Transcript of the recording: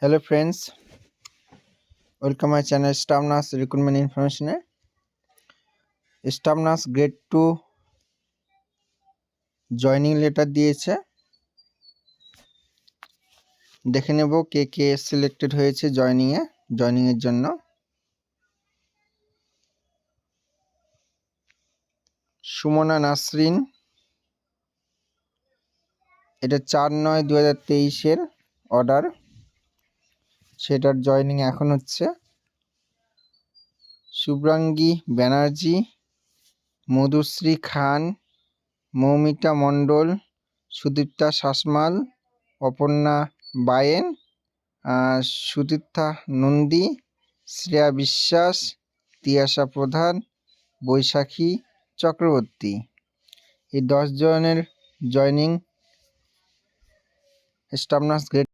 Hello friends, welcome my channel Staff Nurse Recruitment Information a staff nurse grade 2 joining letter দিয়েছে। দেখে নেব কে কে selected হয়েছে joining এর জন্য। সুমনা নাসরিন, এটা 4/9/2023 এর অর্ডার, সেটার জয়নিং এখন হচ্ছে। শুভ্রাঙ্গী ব্যানার্জি, মধুশ্রী খান, মৌমিতা মণ্ডল, সুদীপ্তা শাসমাল, অপর্ণা বায়েন, সুতীর্থা নন্দী, শ্রেয়া বিশ্বাস, তিয়াশা প্রধান, বৈশাখী চক্রবর্তী। এই 10 জনের জয়নিং স্টাফ নার্স গ্রেড